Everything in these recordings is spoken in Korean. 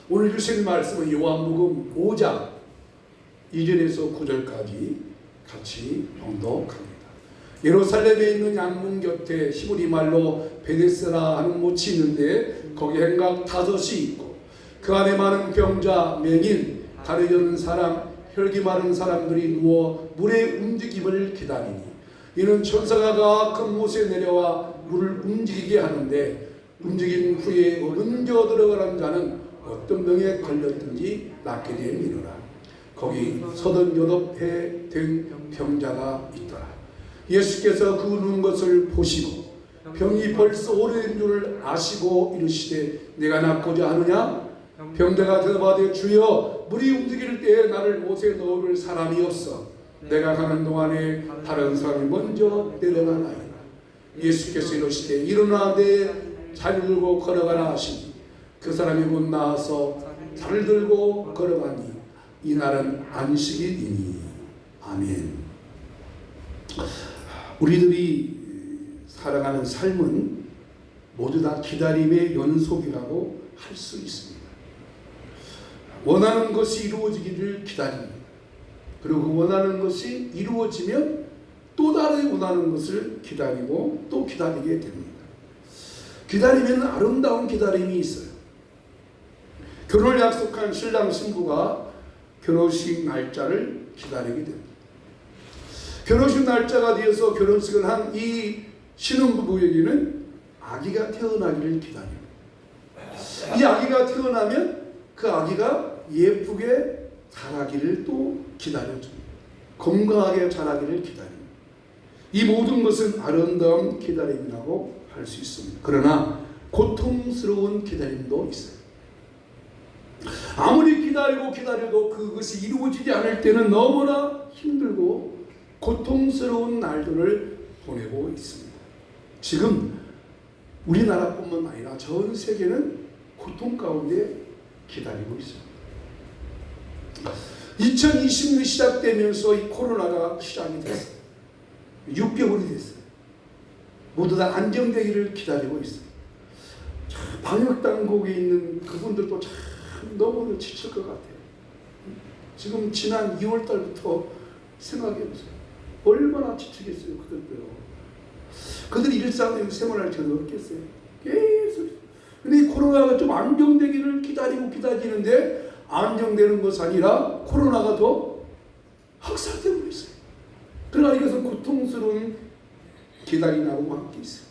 오늘 주신 말씀은 요한복음 5장 2절에서 9절까지 같이 봉독합니다. 예루살렘에 있는 양문 곁에 히브리 말로 베데스라 하는 못이 있는데 거기 행각 5이 있고 그 안에 많은 병자, 맹인, 다리 저는 사람, 혈기 마른 사람들이 누워 물의 움직임을 기다리니 이는 천사가 큰 못에 내려와 물을 움직이게 하는데 움직인 후에 얹어 들어가는 자는 어떤 병에 걸렸든지 낫게 됨이니라. 거기 38해 된 병자가 있더라. 예수께서 그 누운 것을 보시고 병이 벌써 오래된 줄을 아시고 이르시되 내가 낫고자 하느냐? 병자가 대답하되 주여 물이 움직일 때에 나를 못에 넣을 사람이 없어 내가 가는 동안에 다른 사람이 먼저 내려가나이다. 예수께서 이르시되 일어나 내 자리를 들고 걸어가라 하시니 그 사람이 곧 나와서 자리를 들고 걸어가니 이날은 안식일이니. 아멘. 우리들이 살아가는 삶은 모두 다 기다림의 연속이라고 할 수 있습니다. 원하는 것이 이루어지기를 기다립니다. 그리고 원하는 것이 이루어지면 또 다른 원하는 것을 기다리고 또 기다리게 됩니다. 기다리면 아름다운 기다림이 있어요. 결혼을 약속한 신랑 신부가 결혼식 날짜를 기다리게 됩니다. 결혼식 날짜가 되어서 결혼식을 한 이 신혼부부에게는 아기가 태어나기를 기다립니다. 이 아기가 태어나면 그 아기가 예쁘게 자라기를 또 기다려줍니다. 건강하게 자라기를 기다립니다. 이 모든 것은 아름다운 기다림이라고 할 수 있습니다. 그러나 고통스러운 기다림도 있어요. 아무리 기다려도 그것이 이루어지지 않을 때는 너무나 힘들고 고통스러운 날들을 보내고 있습니다. 지금 우리나라뿐만 아니라 전 세계는 고통 가운데 기다리고 있습니다. 2020년 시작되면서 이 코로나가 시작이 됐어요. 6개월이 됐어요. 모두 다 안정되기를 기다리고 있어요. 방역당국에 있는 그분들도 참 너무 지칠 것 같아요. 지금 지난 2월 달부터 생각해보세요. 얼마나 지치겠어요, 그들도요. 그들이 일상생활을 잘 어렵겠어요. 계속. 근데 이 코로나가 좀 안정되기를 기다리는데 안정되는 것이 아니라 코로나가 더 확산되고 있어요. 그러나 이것은 고통스러운 기다림하고 함께 있어요.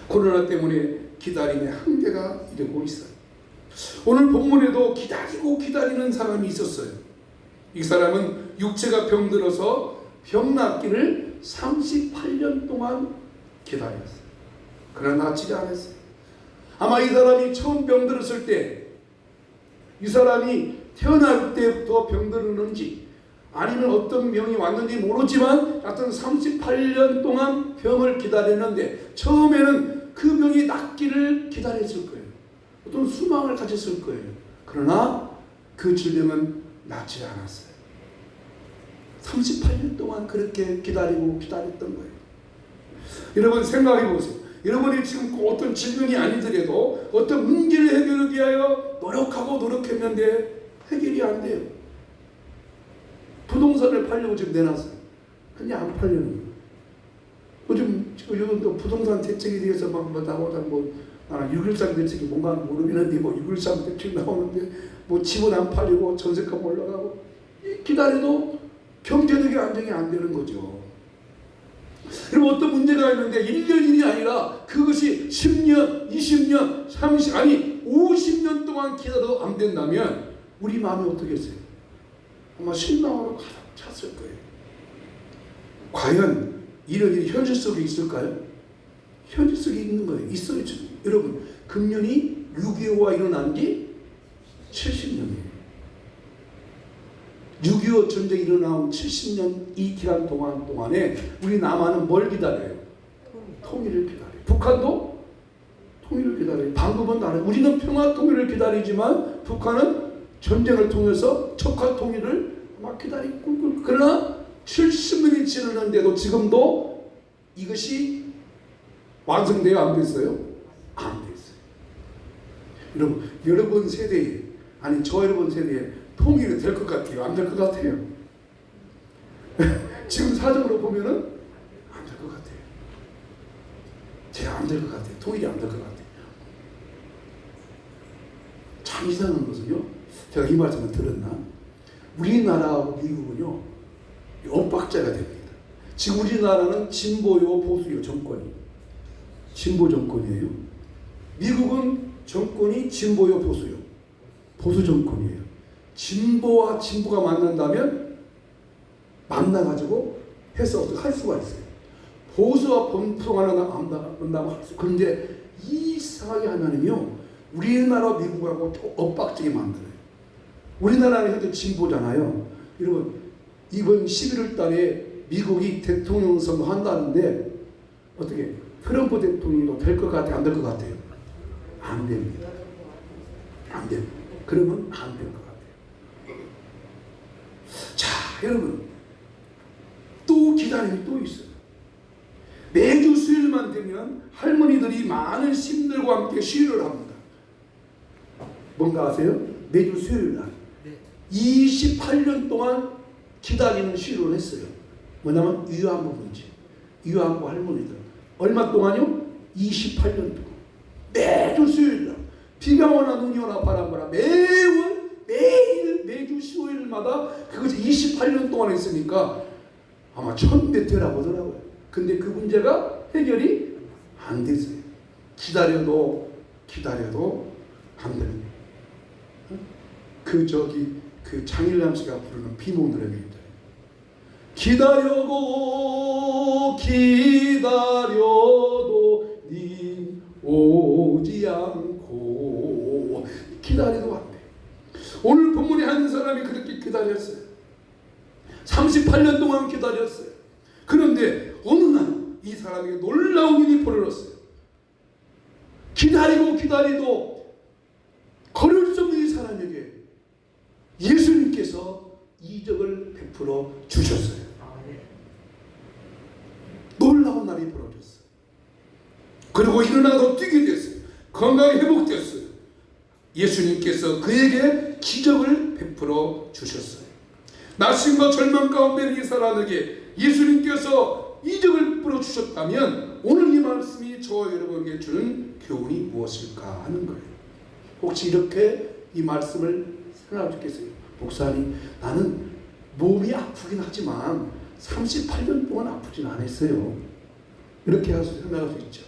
코로나 때문에 기다림의 한계가 이르고 있어요. 오늘 본문에도 기다리는 사람이 있었어요. 이 사람은 육체가 병들어서 병 낫기를 38년 동안 기다렸어요. 그러나 낫지 않았어요. 아마 이 사람이 처음 병들었을 때 이 사람이 태어날 때부터 병들었는지 아니면 어떤 병이 왔는지 모르지만 하여튼 38년 동안 병을 기다렸는데 처음에는 그 병이 낫기를 기다렸을 거예요. 어떤 수망을 가졌을 거예요. 그러나 그 질병은 낫지 않았어요. 38년 동안 그렇게 기다렸던 거예요. 여러분 생각해 보세요. 여러분이 지금 어떤 질병이 아니더라도 어떤 문제를 해결하기 위하여 노력했는데 해결이 안 돼요. 부동산을 팔려고 지금 내놨어요. 근데 안 팔리는 거예요. 요즘 부동산 대책에 대해서 막 나오다 6.13 대책이 뭔가 모르겠는데 6.13 대책 나오는데 집은 안 팔리고 전세값 올라가고 기다려도 경제적인 안정이 안 되는 거죠. 그럼 어떤 문제가 있는데 1년이 아니라 그것이 10년, 20년, 30, 아니 50년 동안 기다려도 안 된다면 우리 마음이 어떻겠어요? 아마 실망으로 가득 찼을 거예요. 과연 이런 일이 현실 속에 있을까요? 현실 속에 있는 거예요. 있어요. 여러분, 금년이 6.25가 일어난 지 70년이에요. 6.25 전쟁이 일어나온 70년 이 기간 동안에 우리 남한은 뭘 기다려요? 통일을 기다려요. 북한도 통일을 기다려요. 방법은 다르요. 우리는 평화 통일을 기다리지만 북한은 전쟁을 통해서 척화 통일을 막 기다리고 그러나 70년이 지났는데도 지금도 이것이 완성되어 안 됐어요? 안 됐어요. 여러분 세대에, 아니 저 여러분 세대에 통일이 될 것 같아요? 안 될 것 같아요? 지금 사정으로 보면은 안 될 것 같아요. 제가 안 될 것 같아요. 통일이 안 될 것 같아요. 참 이상한 것은요, 제가 이 말씀을 들었나? 우리나라하고 미국은요, 엇박자가 됩니다. 지금 우리나라는 진보요 보수요 정권이 진보 정권이에요. 미국은 정권이 진보요 보수요 보수 정권이에요. 진보와 진보가 만난다면 만나가지고 해서 어떻게 할 수가 있어요. 보수와 본프가 만나면 할 수. 그런데 이상하게 하면은요, 우리나라 미국하고 엇박지게 만들어요. 우리나라는 현재 진보잖아요. 여러분, 이번 11월 달에 미국이 대통령 선거 한다는데 어떻게 트럼프 대통령도 될 것 같아요? 안 될 것 같아요? 안 됩니다. 안 됩니다. 그러면 안 될 것 같아요. 자, 여러분, 또 기다림이 또 있어요. 매주 수요일만 되면 할머니들이 많은 신들과 함께 시위를 합니다. 뭔가 아세요? 매주 수요일 날 28년 동안 기다리는 시위를 했어요. 뭐냐면 위안부 문제, 위안부 할머니들 얼마 동안요? 28년 동안 매주 수요일 날 비가 오나 눈이 오나 바람 오나 매일 매주 수요일마다 그것이 28년 동안 했으니까 아마 1000배태라고 하더라고요. 근데 그 문제가 해결이 안 됐어요. 기다려도 안 됩니다. 그 장일남 씨가 부르는 비몽 노래입니다. 기다려도 님 오지 않고 기다려도 안 돼. 오늘 본문에 한 사람이 그렇게 기다렸어요. 38년 동안 기다렸어요. 그런데 어느 날 이 사람에게 놀라운 일이 벌어졌어요. 기다리도 걸을 수 없는 이 사람에게 예수님께서 이적을 베풀어 주셨어요. 놀라운 날이 벌어졌어요. 그리고 일어나서 뛰게 됐어요. 건강이 회복됐어요. 예수님께서 그에게 기적을 베풀어 주셨어요. 낙심과 절망 가운데 있는 이 사람에게 예수님께서 이적을 베풀어 주셨다면 오늘 이 말씀이 저와 여러분에게 주는 교훈이 무엇일까 하는 거예요. 혹시 이렇게 이 말씀을 생각하고 있겠어요? 목사님, 나는 몸이 아프긴 하지만 38년 동안 아프진 않았어요. 이렇게 생각할 수 있죠.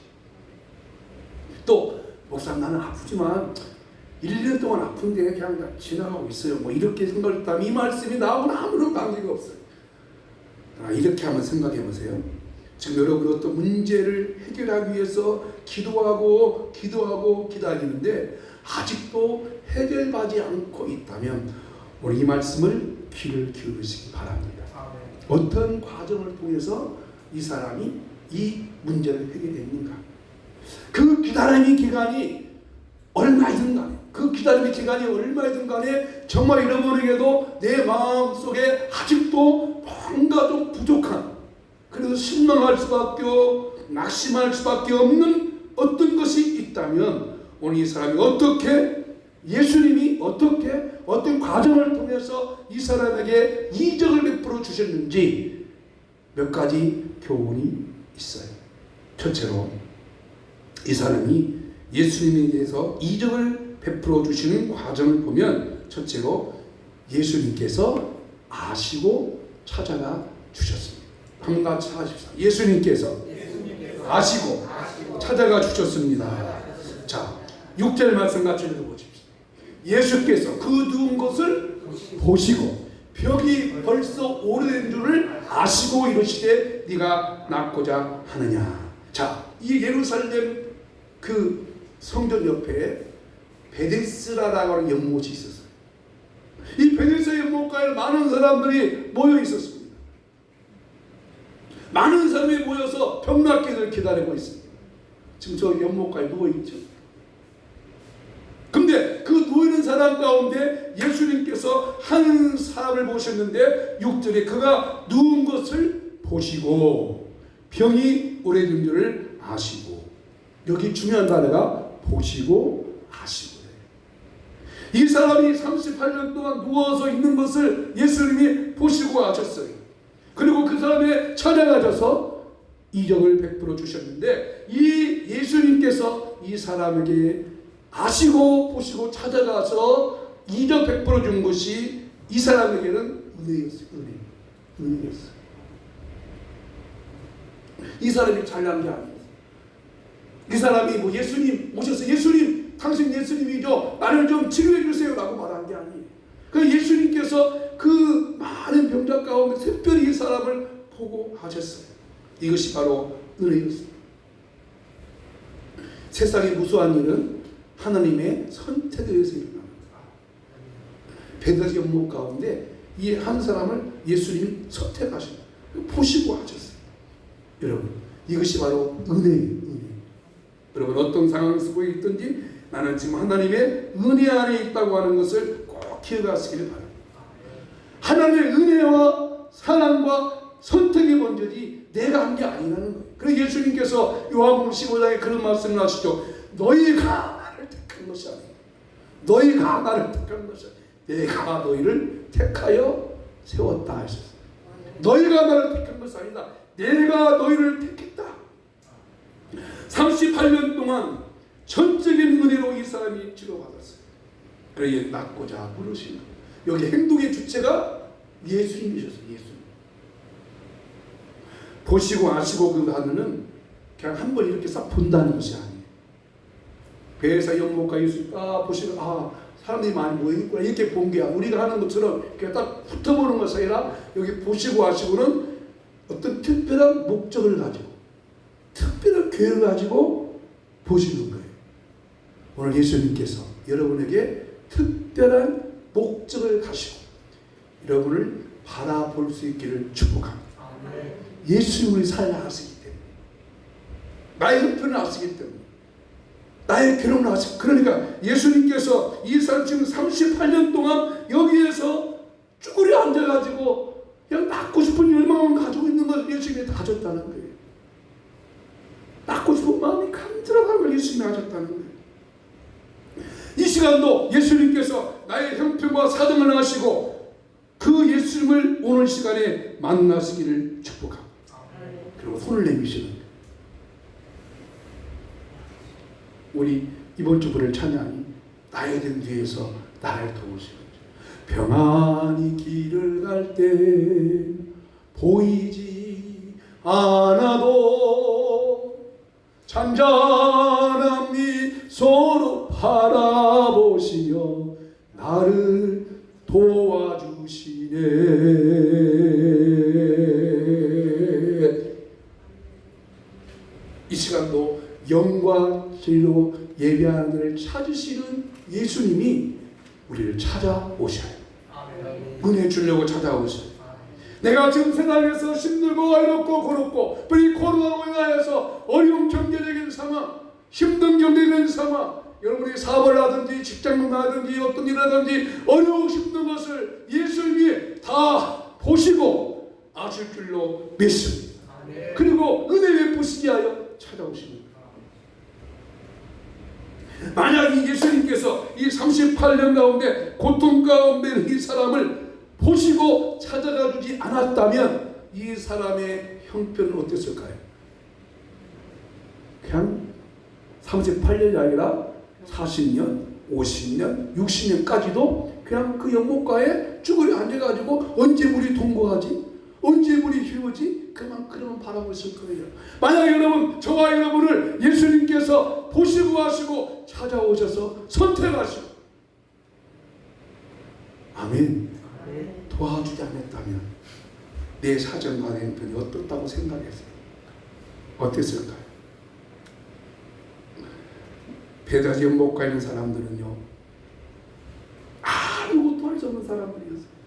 또 목사님, 나는 아프지만 1년 동안 아픈데 그냥 지나가고 있어요. 뭐 이렇게 생각했다면 이 말씀이 나하고는 아무런 관계가 없어요. 이렇게 한번 생각해 보세요. 지금 여러분 어떤 문제를 해결하기 위해서 기도하고 기다리는데 아직도 해결하지 않고 있다면 우리 이 말씀을 귀를 기울이시기 바랍니다. 어떤 과정을 통해서 이 사람이 이 문제를 해결했는가? 그 기다림의 기간이 얼마이든 간에 정말 여러분에게도 내 마음속에 아직도 뭔가 좀 부족한, 그래서 실망할 수밖에 낙심할 수밖에 없는 어떤 것이 있다면 오늘 이 사람이 예수님이 어떤 과정을 통해서 이 사람에게 이적을 베풀어 주셨는지 몇 가지 교훈이 있어요. 첫째로 이 사람이 예수님에 대해서 이적을 베풀어 주시는 과정을 보면 첫째로 예수님께서 아시고 찾아가 주셨습니다. 한번 같이 하십시오. 예수님께서 아시고 찾아가 주셨습니다. 자, 6절 말씀 같이 읽어보십시오. 예수께서 그 누운 것을 보시고 벽이 벌써 오래된 줄을 아시고 이르시되 네가 낫고자 하느냐. 자, 이 예루살렘 그 성전 옆에 베데스다라고 하는 연못이 있었어요. 이 베데스다 연못가에 많은 사람들이 모여 있었습니다. 많은 사람이 모여서 병 낫기를 기다리고 있습니다. 지금 저 연못가에 누워있죠. 근데 그 누워있는 사람 가운데 예수님께서 한 사람을 보셨는데 6절에 그가 누운 것을 보시고 병이 오래된 줄을 아시고, 여기 중요한 단어가 보시고 아시고. 이 사람이 38년 동안 누워서 있는 것을 예수님이 보시고 하셨어요. 그리고 그 사람에 찾아가셔서 이적을 베풀어 주셨는데, 이 예수님께서 이 사람에게 아시고 보시고 찾아가서 이적 베풀어 준 것이 이 사람에게는 은혜였어요. 은혜였어요. 이 사람이 잘난 게 아니에요. 이 사람이 뭐 예수님 오셔서 예수님 당신 예수님이죠, 나를 좀 치료해 주세요 라고 말한 게 아니에요. 그 예수님께서 그 많은 병자 가운데 특별히 이 사람을 보고 하셨어요. 이것이 바로 은혜였습니다. 세상의 무수한 일은 하나님의 선택에 의해서 일어납니다. 베드로 연못 가운데 이 한 사람을 예수님이 선택하셨어요. 보시고 하셨어요. 여러분, 이것이 바로 은혜예요. 은혜. 여러분, 어떤 상황 속에 있든지 나는 지금 하나님의 은혜 안에 있다고 하는 것을 꼭 기억하시길 바랍니다. 하나님의 은혜와 사랑과 선택의 먼저지 내가 한 게 아니라는 거예요. 그래서 예수님께서 요한복음 15장에 그런 말씀을 하시죠. 너희가 나를 택한 것이 아니고 너희가 나를 택한 것이 아니고 내가 너희를 택하여 세웠다 하셨어요. 너희가 나를 택한 것이 아니다. 내가 너희를 택했다. 38년 동안 전적인 은혜로 이 사람이 치료받았어요. 그래서 낫고자 부르신 거예요. 여기 행동의 주체가 예수님이셨어요. 예수님. 보시고 아시고 그 단어는 그냥 한 번 이렇게 싹 본다는 것이 아니에요. 배에서 연못가 예수님 보시고 사람들이 많이 모여있구나 이렇게 본 게 우리가 하는 것처럼 그냥 딱 붙어보는 것이 아니라 여기 보시고 아시고는 어떤 특별한 목적을 가지고 특별한 계획을 가지고 보시는 거예요. 오늘 예수님께서 여러분에게 특별한 목적을 가지고 여러분을 바라볼 수 있기를 축복합니다. 예수님이 우리 살아가시기 때문에, 나의 형편을 아시기 때문에, 나의 괴로움을 아시기 때문에, 그러니까 예수님께서 이 사람 지금 38년 동안 여기에서 쭈그려 앉아가지고 그냥 낳고 싶은 열망을 가지고 있는 걸 예수님이 가졌다는 거예요. 낳고 싶은 마음이 간절한 걸 예수님이 하셨다는 거예요. 이 시간도 예수님께서 나의 형편과 사정을 하시고 그 예수님을 오늘 시간에 만나시기를 축복합니다. 그리고 손을 내미시는 거예요. 우리 이번 주 부를 찬양이 나의 등 뒤에서 나를 도우시는 평안히 길을 갈 때 보이지 않아도 잔잔한 미소로 바라보시며 나를 도와주시네. 이 시간도 영과 진리로 예배하는 것을 찾으시는 예수님이 우리를 찾아오셔요. 은혜 주려고 찾아오셔요. 내가 지금 세상에서 힘들고 어렵고 고롭고 이 코로나로 인하여서 어려운 경제적인 상황, 힘든 경제적인 상황, 여러분이 사업을 하든지 직장을 하든지 어떤 일을 하든지 어려운 힘든 것을 예수님이 다 보시고 아실 줄로 믿습니다. 그리고 은혜 베푸시기 하여 찾아오십니다. 만약 이 예수님께서 이 38년 가운데 고통 가운데 이 사람을 보시고 찾아가 주지 않았다면 이 사람의 형편은 어땠을까요? 그냥 38년이 아니라 40년, 50년, 60년까지도 그냥 그 연못가에 쭈그려 앉아가지고 언제 물이 동거하지? 언제 물이 휘우지? 그러면 바라고 있을 거예요. 만약 여러분, 저와 여러분을 예수님께서 보시고 하시고 찾아오셔서 선택하시고 아멘 도와주지 않았다면 내 사정과 내 형편이 어떻다고 생각했어요? 어땠을까요? 배다지 연못가 있는 사람들은요 아무것도 할 수 없는 사람들이었어요.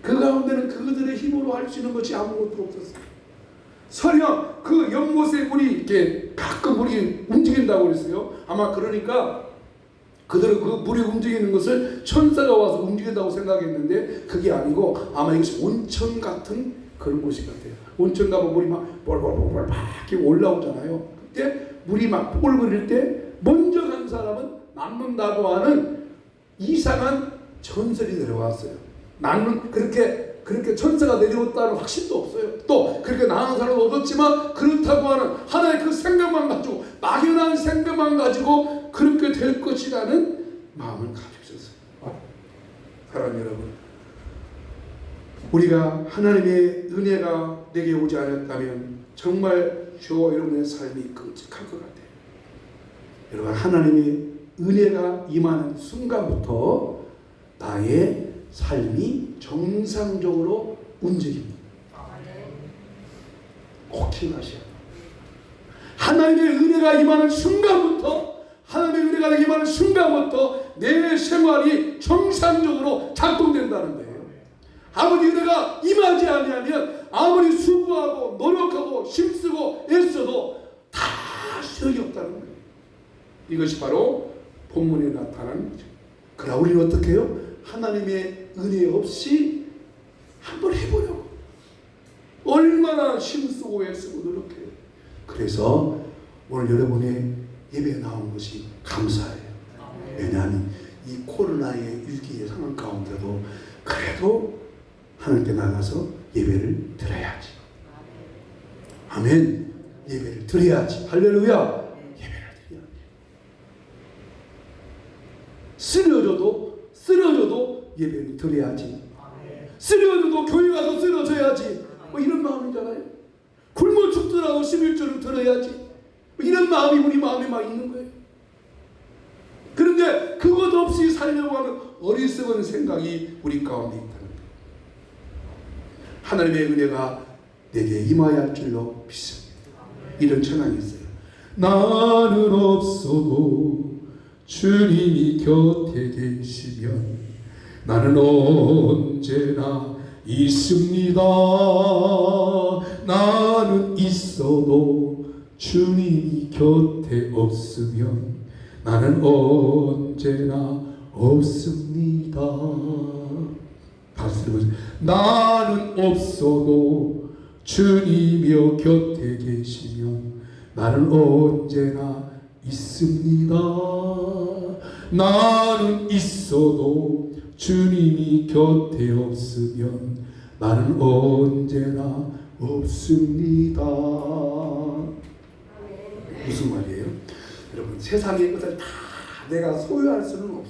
그 가운데는 그들의 힘으로 할 수 있는 것이 아무것도 없었어요. 설령 그 연못의 물이 이렇게 가끔 물이 움직인다고 그랬어요. 아마 그러니까 그들은 그 물이 움직이는 것을 천사가 와서 움직인다고 생각했는데 그게 아니고 아마 이것이 온천 같은 그런 곳이 같아요. 온천 가면 물이 막 볼볼볼볼 막 이렇게 올라오잖아요. 그때 물이 막 뽀글거릴 때 먼저 간 사람은 남는다고 하는 이상한 전설이 내려왔어요. 나는 그렇게 천사가 내려왔다는 확신도 없어요. 또 그렇게 나은 사람도 없었지만 그렇다고 하는 하나의 그 생각만 가지고, 막연한 생각만 가지고 그렇게 될 것이라는 마음을 가지고 있었어요. 사랑하는 여러분, 우리가 하나님의 은혜가 내게 오지 않았다면 정말 저와 여러분의 삶이 끔찍할 것 같아요. 여러분, 하나님의 은혜가 임하는 순간부터 나의 삶이 정상적으로 움직입니다. 꼭 기억하셔야 돼요. 하나님의 은혜가 임하는 순간부터, 하나님의 은혜가 내게 임하는 순간부터 내 생활이 정상적으로 작동된다는 거예요. 아버지 은혜가 임하지 않으면 아무리 수고하고 노력하고 힘쓰고 애써도 다 소용이 없다는 거예요. 이것이 바로 본문에 나타난 거죠. 그러나 우리는 어떻게 해요? 하나님의 은혜 없이 한번 해보려고 얼마나 힘쓰고 애쓰고 노력해요. 그래서 오늘 여러분의 예배에 나온 것이 감사해요. 왜냐하면 이 코로나의 위기의 상황 가운데도 그래도 하나님께 나가서 예배를 드려야지. 아멘. 예배를 드려야지. 할렐루야. 예배를 드려야지. 쓰러져도 예배를 드려야지. 쓰러져도 교회 가서 쓰러져야지. 뭐 이런 마음이잖아요. 굶어 죽더라도 11조를 들어야지. 뭐 이런 마음이 우리 마음에 막 있는 거예요. 그런데 그것 없이 살려고 하는 어리석은 생각이 우리 가운데 있다는 거예요. 하나님의 은혜가 내게 임하여 할 줄로 믿습니다. 이런 찬양이 있어요. 나는 없어도 주님이 곁에 계시면 나는 언제나 있습니다. 나는 있어도 주님이 곁에 없으면 나는 언제나 없습니다. 다시 들어보세요. 나는 없어도 주님이 곁에 계시면 나는 언제나 있습니다. 나는 있어도 주님이 곁에 없으면 나는 언제나 없습니다. 무슨 말이에요? 여러분, 세상의 것을 다 내가 소유할 수는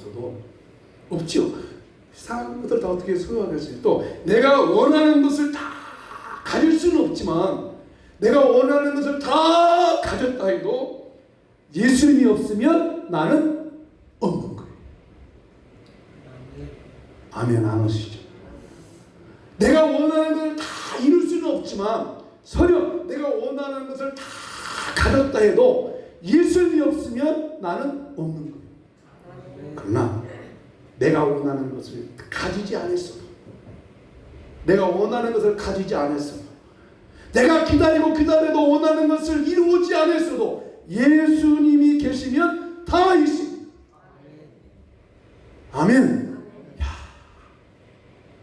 없죠. 세상의 것을 다 어떻게 소유하겠어요? 또 내가 원하는 것을 다 가질 수는 없지만 내가 원하는 것을 다 가졌다 해도 예수님이 없으면 나는 없는 거예요. 아멘 안 하시죠? 내가 원하는 것을 다 이룰 수는 없지만 설령 내가 원하는 것을 다 가졌다 해도 예수님이 없으면 나는 없는 거예요. 그러나 내가 원하는 것을 가지지 않았어도, 내가 원하는 것을 가지지 않았어도, 내가 기다려도 원하는 것을 이루지 않았어도 예수님이 계시면 다 있습니다. 아멘. 야,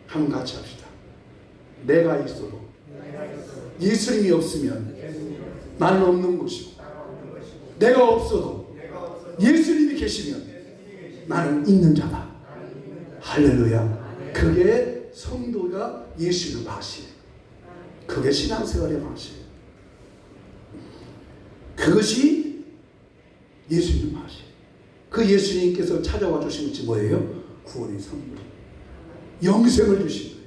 한번 같이 합시다. 내가 있어도 예수님이 없으면 나는 없는 것이고, 내가 없어도 예수님이 계시면 나는 있는 자다. 할렐루야. 그게 성도가 예수의 맛이에요. 그게 신앙생활의 맛이에요. 그것이 예수님의 맛이에요. 그 예수님께서 찾아와 주신 것이 뭐예요? 구원의 선물. 영생을 주신 거예요.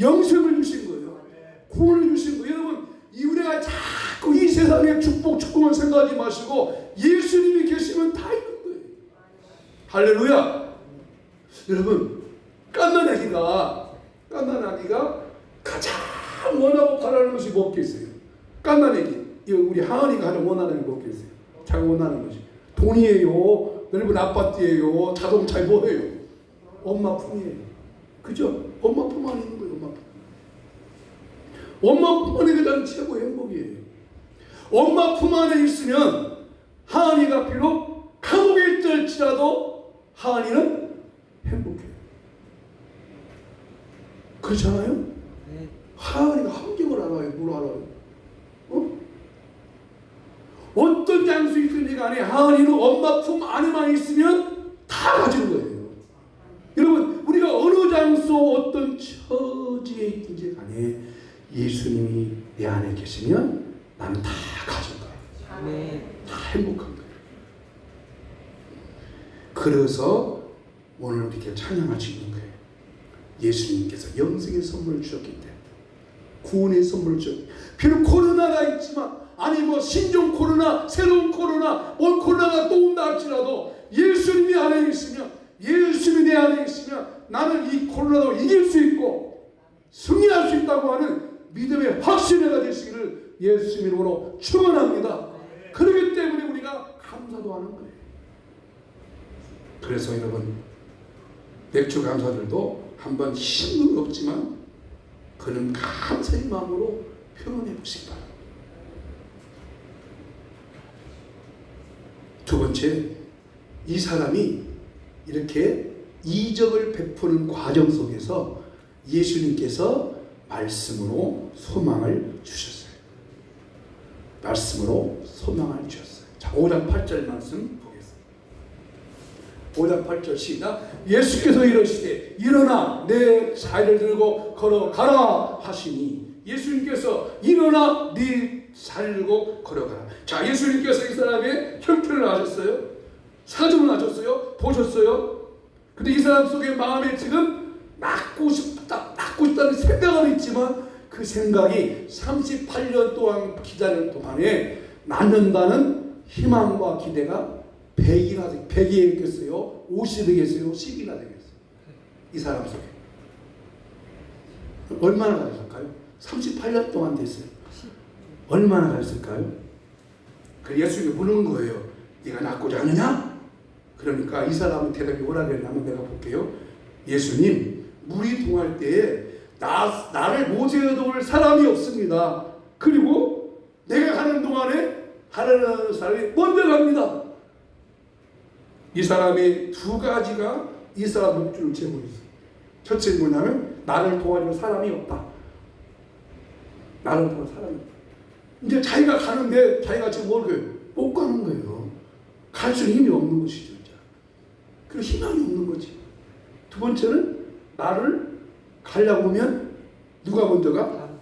영생을 주신 거예요. 구원을 주신 거예요. 여러분, 이 우리가 자꾸 이 세상의 축복을 생각하지 마시고 예수님이 계시면 다 있는 거예요. 할렐루야. 여러분, 깐난 아기가 가장 원하고 바라는 것이 뭐겠어요? 깐난 아기, 우리 하은이가 가장 원하는 게 뭐겠어요? 자기 원하는 것이 돈이에요, 넓은 아파트예요, 자동차에 뭐예요? 엄마 품이에요. 그죠? 엄마 품 안에 있는 거예요. 엄마 품 안에 가장 최고의 행복이에요. 엄마 품 안에 있으면 하은이가 비록 감옥에 있을지라도 하은이는 행복해요. 그렇잖아요? 네. 하은이가 함정을 알아요. 뭘 알아요? 어떤 장수 있든지 간에 하은이는 엄마 품 안에만 있으면 다 가지는 거예요. 있든지 간에 예수님이 내 안에 계시면 나는 다 가진 거예요. 다 행복한 거예요. 그래서 오늘 이렇게 찬양할 수 있는 거예요. 예수님께서 영생의 선물을 주셨기 때문에, 구원의 선물을 주셨기 때문에, 비록 코로나가 있지만, 아니 뭐 신종 코로나, 새로운 코로나, 뭘 코로나가 또 온다 할지라도 예수님이 안에 있으면, 예수님이 내 안에 있으면 나는 이 코로나도 이길 수 있고 승리할 수 있다고 하는 믿음의 확신회가 되시기를 예수님 이름으로 축원합니다. 그렇기 때문에 우리가 감사도 하는 거예요. 그래서 여러분, 맥주 감사들도 한번 힘은 없지만 그는 감사의 마음으로 표현해 보시기 바랍니다. 두 번째, 이 사람이 이렇게 이적을 베푸는 과정 속에서 예수님께서 말씀으로 소망을 주셨어요. 말씀으로 소망을 주셨어요. 자, 5장 8절 말씀 보겠습니다. 5장 8절 시작. 예수께서 이르시되 일어나 내 자리를 들고 걸어가라 하시니, 예수님께서 일어나 네 자리를 들고 걸어가라. 자, 예수님께서 이 사람의 형편을 아셨어요? 사정을 아셨어요? 보셨어요? 근데 이 사람 속에 마음에 지금 낫고 싶다는 생각은 있지만 그 생각이 38년 동안 기다리는 동안에 낫는다는 희망과 기대가 100이 되겠어요? 50이 되겠어요? 10이나 되겠어요? 이 사람 속에 얼마나 가졌을까요? 38년 동안 됐어요. 얼마나 가졌을까요? 그 예수님이 묻는 거예요. 네가 낫고자 하느냐? 그러니까 이 사람은 대답이 뭐라 그랬냐면, 내가 볼게요. 예수님, 물이 동할 때에 나를 모세어도올 사람이 없습니다. 그리고 내가 가는 동안에 하나님 사람이 먼저 갑니다. 이 사람의 두 가지가 이 사람 목줄을 재고 있어요. 첫째는 뭐냐면 나를 도와줄 사람이 없다. 나를 도와줄 사람이 없다. 이제 자기가 가는데 자기가 지금 못 가는 거예요. 갈 수 있는 힘이 없는 것이죠. 그 희망이 없는 거지. 두 번째는 나를 가려고 하면 누가 먼저 가?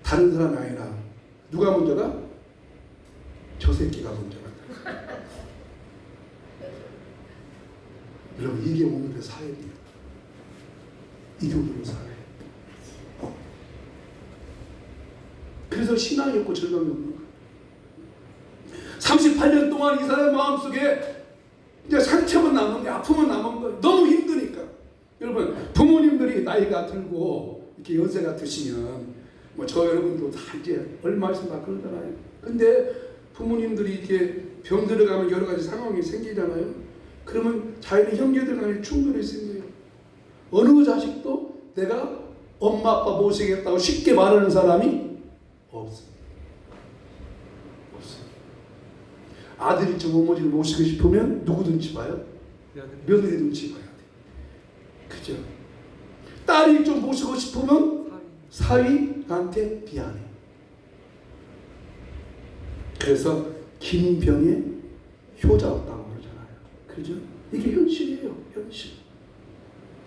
다른 사람이 아니라 누가 먼저 가? 저 새끼가 먼저 간다. 여러분, 이게 오늘의 사회입니다. 이게 오늘의 사회. 그래서 신앙이 없고 절망이 없는 거예요. 38년 동안 이 사람의 마음속에 이제 상처만 남은 게, 아픔은 남은 거예요. 너무 힘드니까. 여러분, 부모님들이 나이가 들고 이렇게 연세가 드시면 뭐 저 여러분도 다 이제 얼마 있으면 다 그러잖아요. 근데 부모님들이 이렇게 병 들어가면 여러 가지 상황이 생기잖아요. 그러면 자기네 형제들 간에 충돌이 생겨요. 어느 자식도 내가 엄마 아빠 모시겠다고 쉽게 말하는 사람이 없어요. 아들이 좀 어머니를 모시고 싶으면 누구 눈치 봐요? 며느리 눈치 봐야 돼. 그죠? 딸이 좀 모시고 싶으면 사위한테 미안해. 그래서 김병에 효자 없다고 그러잖아요. 그죠? 이게 현실이에요. 현실.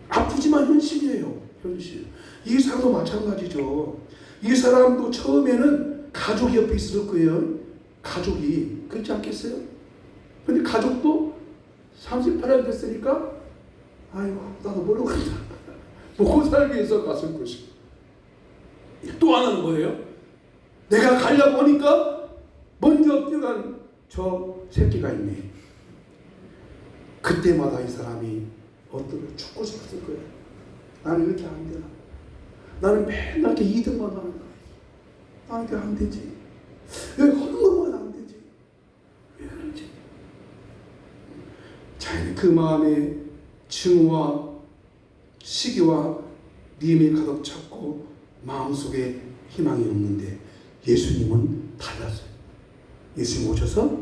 아프지만 현실이에요. 현실. 이 사람도 마찬가지죠. 이 사람도 처음에는 가족이 옆에 있을 거예요. 가족이. 그렇지 않겠어요? 근데 가족도 38년 됐으니까 아이고 나도 모르고 간다. 먹고 살기 위해서 갔을 것이고. 또 하나는 뭐예요? 내가 가려고 하니까 먼저 뛰어간 저 새끼가 있네. 그때마다 이 사람이 어떻게 죽고 싶었을 거예요. 나는 이렇게 안 되나? 나는 맨날 이렇게 2등만 하는 거야. 나는 이렇게 안 되지. 왜 하는 것만 안 되지? 왜 그러지? 자기는 그 마음에 증오와 시기와 미움이 가득 찼고 마음속에 희망이 없는데, 예수님은 달랐어요. 예수님 오셔서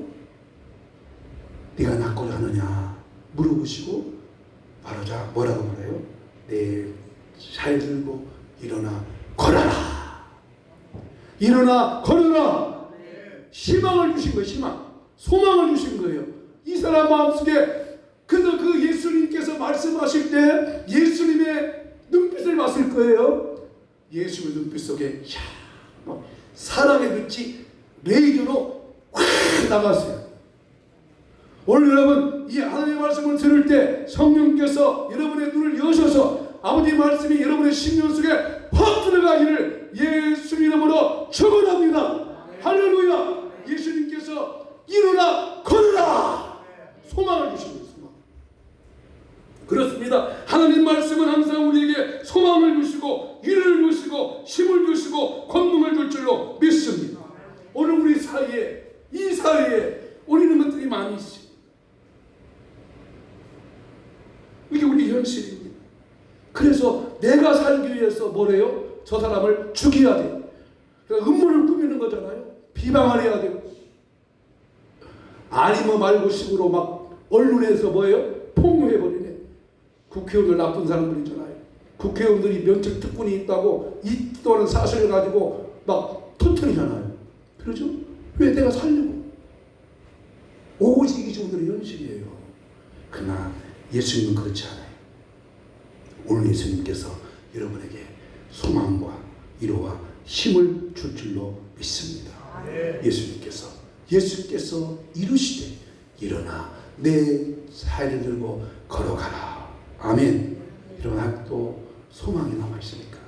네가 낫고자 하느냐 물어보시고 말하자. 뭐라고 말해요? 내 잘 들고 일어나 걸어라. 일어나 걸어라. 희망을 주신 거예요. 희망. 소망을 주신 거예요. 이 사람 마음속에. 그래서 그 예수님께서 말씀하실 때 예수님의 눈빛을 봤을 거예요. 예수의 눈빛 속에 막 사랑의 빛이 레이저로 확 나갔어요. 오늘 여러분 이 하나님의 말씀을 들을 때 성령께서 여러분의 눈을 여셔서 아버지 말씀이 여러분의 심령 속에 확 들어가기를 예수 이름으로 축원합니다. 할렐루야. 예수님께서 일어나 걸으라 소망을 주십니다. 소망. 그렇습니다. 하나님 말씀은 항상 우리에게 소망을 주시고 일을 주시고 힘을 주시고 권능을 줄 줄로 믿습니다. 오늘 우리 사이에 이 사이에 우리는 것들이 많이 있어요. 이게 우리 현실입니다. 그래서 내가 살기 위해서 뭐래요? 저 사람을 죽여야 돼. 그러니까 음모를 꾸미는 거잖아요. 비방을 해야 되고. 아니면 말고 식으로 막 언론에서 뭐예요? 폭로해버리네. 국회의원들 나쁜 사람들이잖아요. 국회의원들이 면책 특권이 있다고 이 또한 사실을 가지고 막 터뜨리잖아요. 그러죠? 왜 내가 살려고? 오직 이 정도의 현실이에요. 그러나 예수님은 그렇지 않아요. 오늘 예수님께서 여러분에게 소망과 위로와 힘을 줄 줄로 믿습니다. 예수께서 이루시되 일어나 내 살을 들고 걸어가라. 아멘. 여러분 아직도 소망이 남아있으니까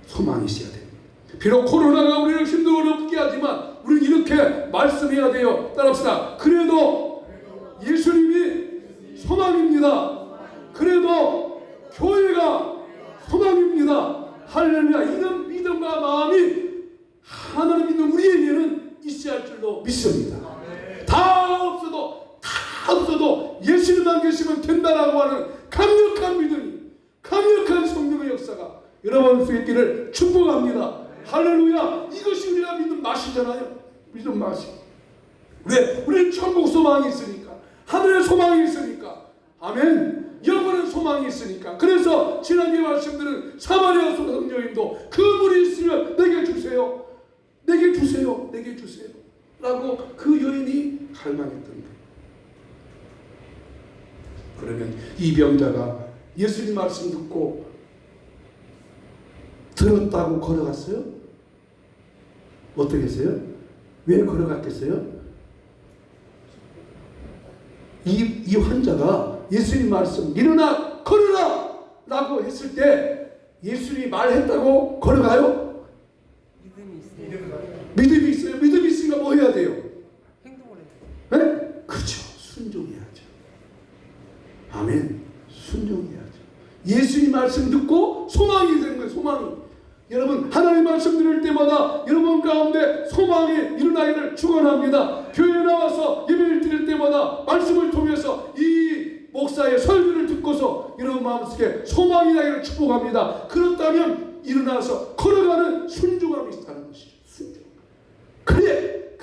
소망이 있어야 됩니다. 비록 코로나가 우리를 힘들고 어렵게 하지만 우리는 이렇게 말씀해야 돼요. 따라합시다. 그래도 예수님이 소망입니다. 그래도 교회가 소망입니다. 할렐루야. 이런 믿음과 마음이 하나님 믿는 우리에게는 있어야 할 줄로 믿습니다. 다 없어도 예수님만 계시면 된다라고 하는 강력한 믿음이, 강력한 성령의 역사가 여러분 속에 있기를 축복합니다. 할렐루야. 이것이 우리가 믿는 맛이잖아요. 믿음 맛이. 왜? 우리는 천국 소망이 있으니까, 하늘의 소망이 있으니까, 아멘. 영원한 소망이 있으니까. 그래서 지난주에 말씀드린 사마리아 성여인도 그 물이 있으면 내게 주세요, 내게 주세요, 내게 주세요 라고 그 여인이 갈망했던 거예요. 그러면 이 병자가 예수님 말씀 듣고 들었다고 걸어갔어요? 어떻게 했어요? 왜 걸어갔겠어요? 이 환자가 예수님 말씀 일어나 걸어라 라고 했을 때 예수님이 말했다고 걸어가요? 믿음이 있어요. 믿음이 있으니까 뭐 해야 돼요? 행동을 해야 돼요. 네? 그렇죠. 순종해야죠. 아멘. 순종해야죠. 예수님 말씀 듣고 소망이 되는 거예요. 소망이. 여러분 하나님 말씀 들을 때마다 여러분 가운데 소망이 일어나기를 축원합니다. 교회에 나와서 예배를 드릴 때마다 말씀을 통해서 이 목사의 설교를 듣고서 여러분 마음속에 소망이 나기를 축복합니다. 그렇다면 일어나서 걸어가는 순종함이 있다는 것이죠. 순종. 그래.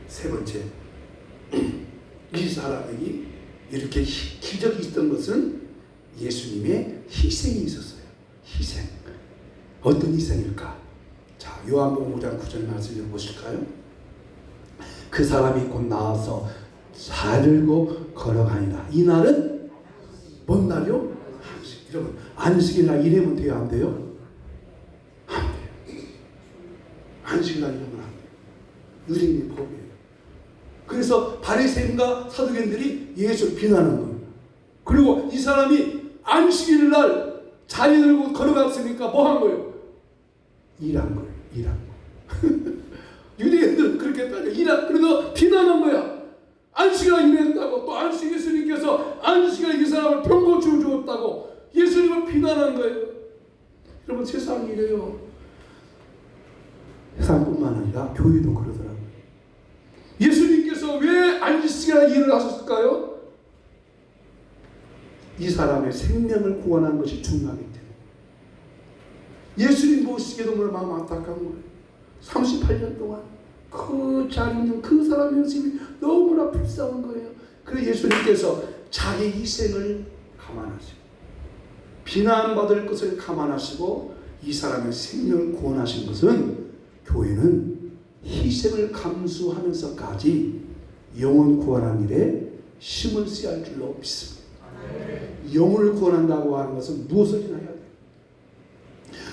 세 번째, 이 사람에게 이렇게 기적이 있었던 것은 예수님의 희생이 있었어요. 희생. 어떤 희생일까? 자, 요한복음 5장 9절 말씀 읽어보실까요? 그 사람이 곧 나와서 사들고 걸어가니라. 이 날은 뭔 날이요? 안식. 여러분 안식일날 일하면 돼요? 안 돼요? 안 돼요. 안식일날 일하면 안 돼요. 의리의 법이에요. 그래서 바리새인과 사두개인들이 예수를 비난하는 거예요. 그리고 이 사람이 안식일 날 자리 들고 걸어갔으니까 뭐 한 거예요? 일한 거예요. 일한 거. 유대인들은 그렇게 따져. 그래서 비난한 거야. 안식일날 일했다고. 또 안식 예수님께서 안식일날 이 사람을 병고쳐 주었다고 예수님을 비난한 거예요. 여러분 세상이 이래요. 세상뿐만 아니라 교회도 그러더라고요. 예수님께서 왜 안식일날 일을 하셨을까요? 이 사람의 생명을 구원한 것이 중요하기 때문에. 예수님 보시기에도 너무 마음 안타까운 거예요. 38년 동안 그 자리 있는 그 사람의 모습이 너무나 불쌍한 거예요. 그래서 예수님께서 자기 희생을 감안하시고 비난받을 것을 감안하시고 이 사람의 생명을 구원하신 것은 교회는 희생을 감수하면서까지 영혼 구원하는 일에 힘을 써야 할 줄로 믿습니다. 영혼을 구원한다고 하는 것은 무엇을 지나야 돼요?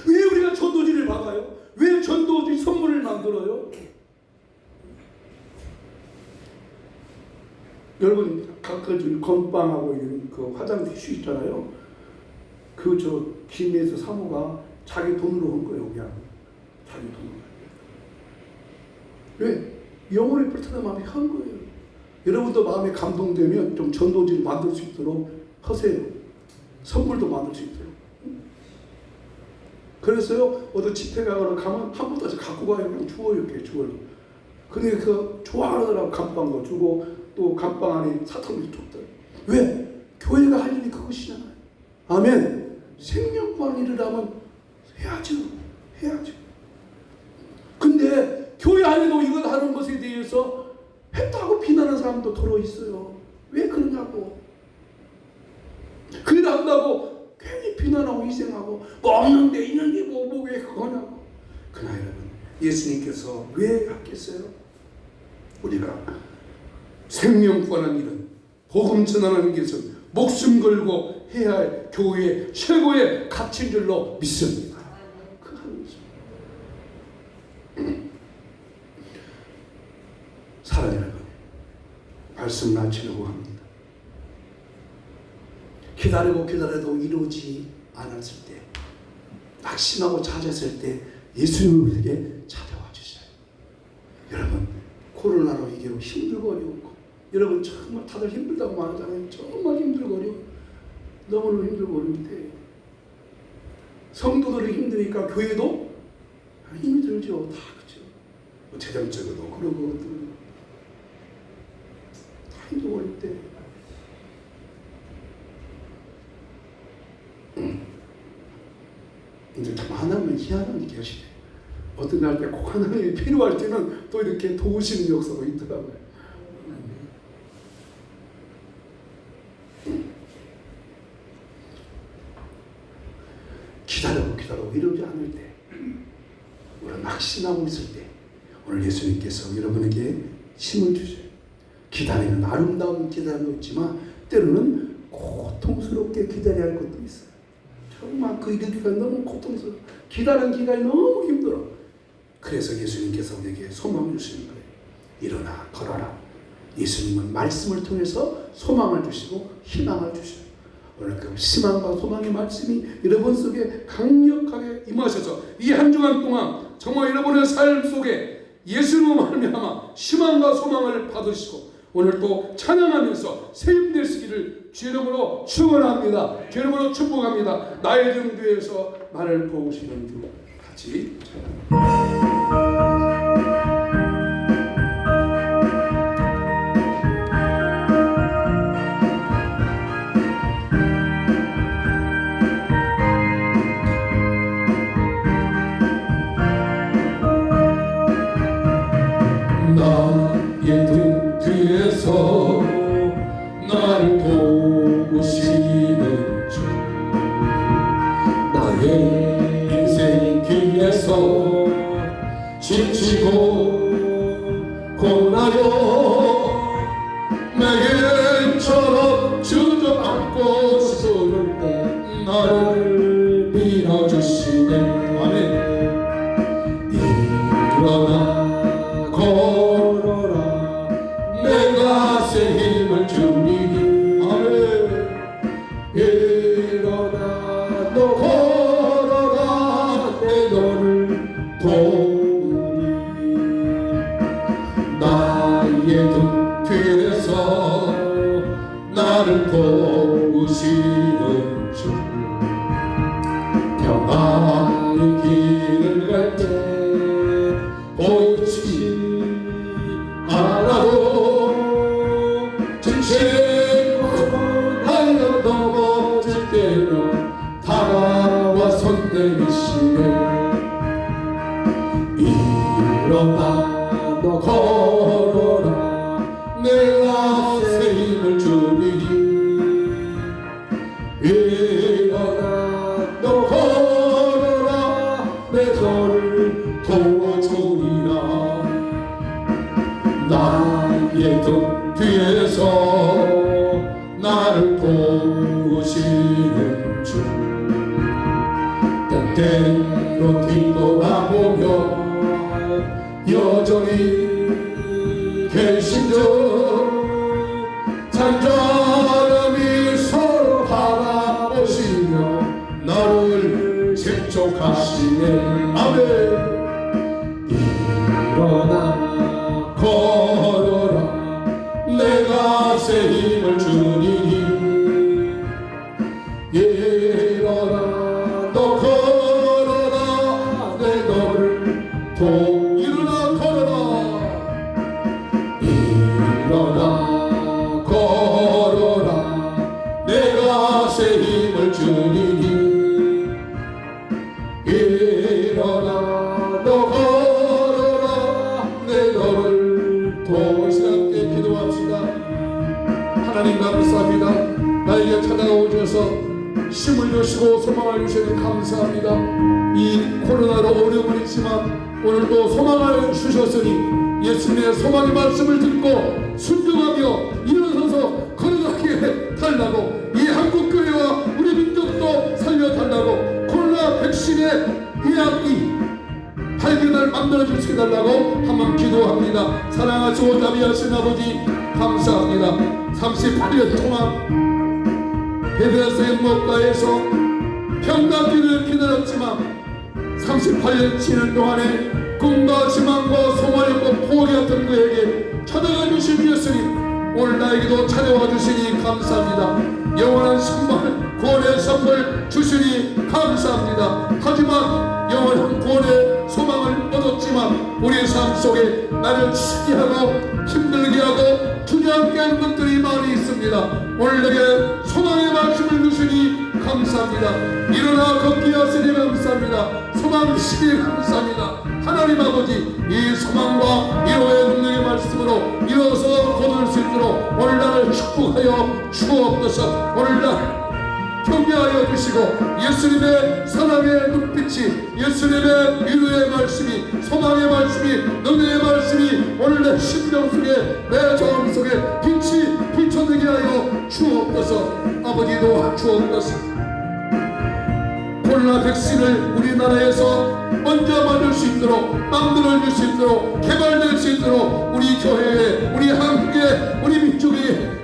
왜 우리가 전도지를 박아요? 왜 전도지 선물을 만들어요? 여러분 각그 건빵하고 이런 그 화장 티슈 있잖아요. 그 저 김해에서 사모가 자기 돈으로 한 거예요. 그냥 자기 돈으로. 왜? 영혼의 불타는 마음이 한 거예요. 여러분도 마음에 감동되면 좀 전도지를 만들 수 있도록 하세요. 선물도 만들 수 있도록. 그래서요, 어디 집회 가거나 가면 한 번도 갖고 가요. 그냥 주워요. 이렇게 주워요. 근데 그 좋아하더라고. 감빵도 주고 또 감빵 안에 사탕도 줬다. 왜? 교회가 할 일이 그것이잖아요. 아멘. 생명구원 일을 하면 해야죠. 해야죠. 근데 교회 안에도 이걸 하는 것에 대해서 했다고 비난하는 사람도 더러 있어요. 왜 그러냐고. 그일 한다고 괜히 비난하고 희생하고 뭐 없는데 있는데 뭐 왜 그거냐고. 그러나 여러분, 예수님께서 왜 하겠어요? 우리가 생명구원하는 일은, 복음 전하는 것은 목숨 걸고 해야 할 교회의 최고의 가치인 줄로 믿습니다. 그 하는 거죠. 사랑하는 여러분, 말씀 마치려고 합니다. 기다려도 이루어지지 않았을 때, 낙심하고 찾았을 때 예수님은 우리에게 찾아와 주셔요. 여러분, 코로나로 이게 힘들고 어려웠고, 여러분 정말 다들 힘들다고 말하잖아요. 정말 힘들고 어려워. 너무너무 힘들고 어려울 때 성도들이 힘드니까 교회도 힘이 들죠. 다 그렇죠. 뭐 재정적으로도 그러고 다 힘들고 어려울 때 이제 참 하나님은 희한한 계시네. 어떤 날 때 꼭 하나님이 필요할 때는 또 이렇게 도우시는 역사가 있더라고요. 기다리고 이러지 않을 때, 우리가 낙심하고 있을 때, 오늘 예수님께서 여러분에게 힘을 주셔요. 기다리는 아름다운 기다림도 있지만 때로는 고통스럽게 기다려야 할 것도 있어요. 정말 그 이르기가 너무 고통스러워. 기다리는 기간이 너무 힘들어. 그래서 예수님께서 우리에게 소망을 주시는 거예요. 일어나 걸어라. 예수님은 말씀을 통해서 소망을 주시고 희망을 주셔요. 오늘 그 희망과 소망의 말씀이 여러분 속에 강력하게 임하셔서 이 한 주간 동안 정말 여러분의 삶 속에 예수님으로 말미암아 희망과 소망을 받으시고 오늘 또 찬양하면서 세임되시기를 주 이름으로 축원합니다. 주 이름으로 축복합니다. 나의 정도에서 나를 도우시는 주. 같이 나의 등 뒤에서 나를 도우시는 주, 나의 인생 길에서 지치고 고나요 매일처럼 주저앉고 서를 때 나를 밀어주시네. 아멘. 일어나 걸어라 내가 새 힘을 주리니. 아멘. 일어나 너 걸어라 내 너를 도우리. 나의 등 뒤에서 나를 도우시는 주, 평안히 길을 갈 때 보이지 않아도 지치고 달려 넘어질 때는 다가와 손 내미시네. 일어나 너 걸어라 내가 새 힘을 주리니. 일어나 너 걸어라 내 너를 도와주리라. 나의 등 뒤에서 나를 도우시 하나님이 계신즉 잔잔함이 서로 바라보시며 나를 재촉하시네. 아멘. 일어나 걸어라 내가 새 힘을 주리니. 일어나 너 걸어라 내 너를 일어나 걸어라. 일어나 걸어라 내가 새 힘을 주리니. 일어나 너 걸어라 내 너를 시간께 기도합시다. 하나님 감사합니다. 나에게 찾아오셔서 힘을 주시고 소망을 주시니 감사합니다. 이 코로나로 어려움은 있지만 오늘도 소망을 주셨으니 예수님의 소망의 말씀을 듣고 순종하며 일어서서 걸어가게 달라고, 이 한국교회와 우리 민족도 살려달라고, 코로나 백신의 의학이 발견을 만들어줄 수 있달라고 한번 기도합니다. 사랑하시고 자비하신 아버지 감사합니다. 38년 동안 베드로서의 목가에서 평강기를 기다렸지만 38년 지난 동안에 꿈과 희망과 소망과 포기했던 그에게 찾아가 주신 예수님, 오늘 나에게도 찾아와 주시니 감사합니다. 영원한 선물 구원의 선물 주시니 감사합니다. 하지만 영원한 구원의 소망을 얻었지만 우리의 삶 속에 나를 치게 하고 힘들게 하고 주저앉게 하는 것들이 많이 있습니다. 오늘 내게 소망의 말씀을 주시니 감사합니다. 일어나 걷기 하시니 감사합니다. 소망 주시니 감사합니다. 하나님 아버지, 이 소망과 위로의 능력의 말씀으로 일어서 거둘 수 있도록 오늘 날을 축복하여 주옵소서. 오늘 날 경배하여 주시고 예수님의 사랑의 눈빛이, 예수님의 위로의 말씀이, 소망의 말씀이, 능력의 말씀이 오늘 내 심령 속에, 내 마음 속에 빛이 비춰내게 하여 주옵소서. 아버지 도와주옵소서. 코로나 백신을 우리나라에서 먼저 맞을 수 있도록, 만들어줄 수 있도록, 개발될 수 있도록 우리 교회에, 우리 한국에, 우리 민족에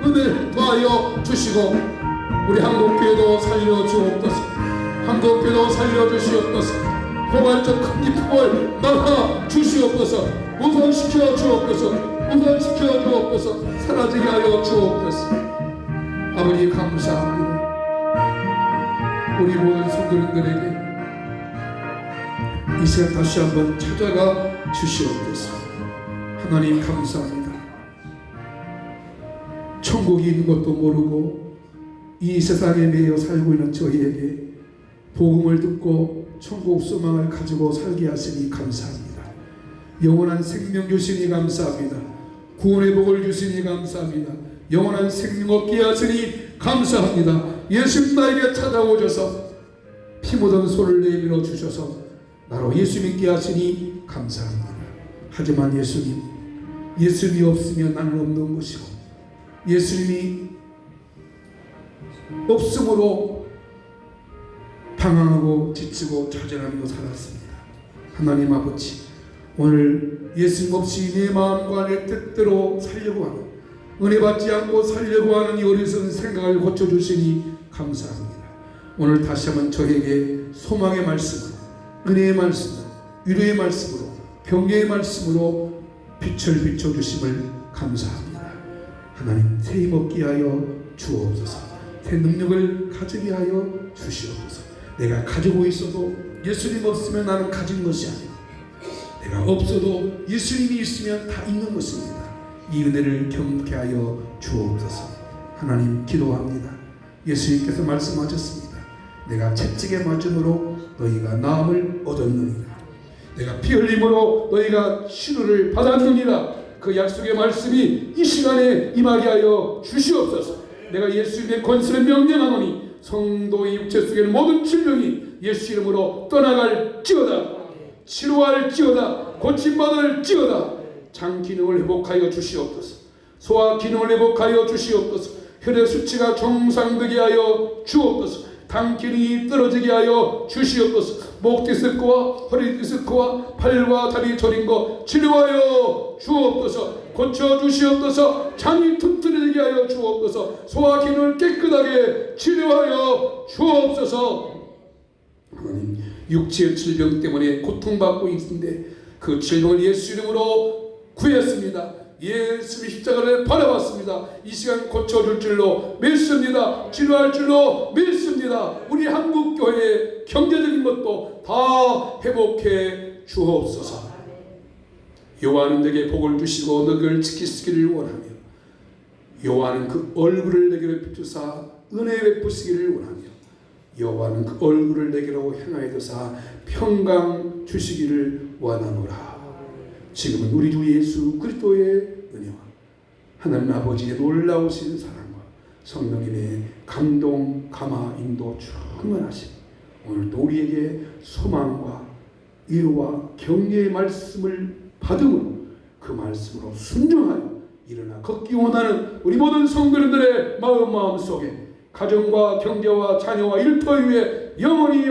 은혜를 더하여 주시고 우리 한국교회도 살려주옵소서. 한국교회도 살려주시옵소서. 포괄적 큰 기쁨을 막아 주시옵소서. 우선시켜 주옵소서. 우선시켜 주옵소서. 사라지게 하여 주옵소서. 아버지 감사합니다. 우리 모든 성도님들에게 이 시간 다시 한번 찾아가 주시옵소서. 하나님 감사합니다. 천국이 있는 것도 모르고 이 세상에 매여 살고 있는 저희에게 복음을 듣고 천국 소망을 가지고 살게 하시니 감사합니다. 영원한 생명 주시니 감사합니다. 구원의 복을 주시니 감사합니다. 영원한 생명 얻게 하시니 감사합니다. 예수님 나에게 찾아오셔서 피 묻은 손을 내밀어 주셔서 나로 예수 믿게 하시니 감사합니다. 하지만 예수님이 없으면 나는 없는 것이고, 예수님이 없음으로 방황하고 지치고 좌절하며 살았습니다. 하나님 아버지, 오늘 예수님 없이 내 마음과 내 뜻대로 살려고 하는, 은혜 받지 않고 살려고 하는 이 어리석은 생각을 고쳐주시니 감사합니다. 오늘 다시 한번 저에게 소망의 말씀으로, 은혜의 말씀으로, 위로의 말씀으로, 병의 말씀으로 빛을 비춰주심을 감사합니다. 하나님 새 힘 얻게 하여 주옵소서. 새 능력을 가지게 하여 주시옵소서. 내가 가지고 있어도 예수님 없으면 나는 가진 것이 아니고, 내가 없어도 예수님이 있으면 다 있는 것입니다. 이 은혜를 경험케 하여 주옵소서. 하나님 기도합니다. 예수님께서 말씀하셨습니다. 내가 채찍에 맞음으로 너희가 나음을 얻었느니라. 내가 피 흘림으로 너희가 치료를 받았느니라. 그 약속의 말씀이 이 시간에 임하게 하여 주시옵소서. 내가 예수님의 권세를 명령하노니 성도의 육체 속에는 모든 질병이 예수 이름으로 떠나갈지어다. 치료할지어다. 고침받을지어다. 장 기능을 회복하여 주시옵소서. 소화 기능을 회복하여 주시옵소서. 혈액 수치가 정상되게 하여 주옵소서. 당 기능이 떨어지게 하여 주시옵소서. 목 디스크와 허리 디스크와 팔과 다리 저린 거 치료하여 주옵소서. 고쳐 주시옵소서. 장이 튼튼해지게 하여 주옵소서. 소화 기능을 깨끗하게 치료하여 주옵소서. 하나님, 육체의 질병 때문에 고통받고 있는데 그 질병을 예수 이름으로 구했습니다. 예수의 십자가를 바라봤습니다. 이 시간 고쳐줄 줄로 믿습니다. 치료할 줄로 믿습니다. 우리 한국교회의 경제적인 것도 다 회복해 주옵소서. 여호와는 내게 복을 주시고 너를 지키시기를 원하며 여호와는 그 얼굴을 내게로 비추사 은혜 베푸시기를 원하며 여호와는 그 얼굴을 내게로 향하여 드사 평강 주시기를 원하노라. 지금은 우리 주 예수 그리스도의 은혜와 하나님 아버지의 놀라우신 사랑과 성령님의 감동, 감화, 인도 충만하심 오늘도 우리에게 소망과 위로와 격려의 말씀을 받음으로 그 말씀으로 순종하여 일어나 걷기 원하는 우리 모든 성도님들의 마음 속에 가정과 경제와 자녀와 일터 위에 영원히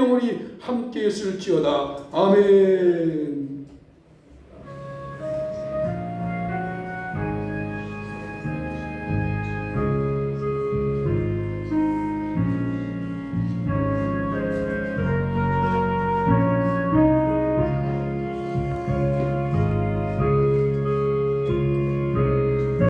함께 있을지어다. 아멘.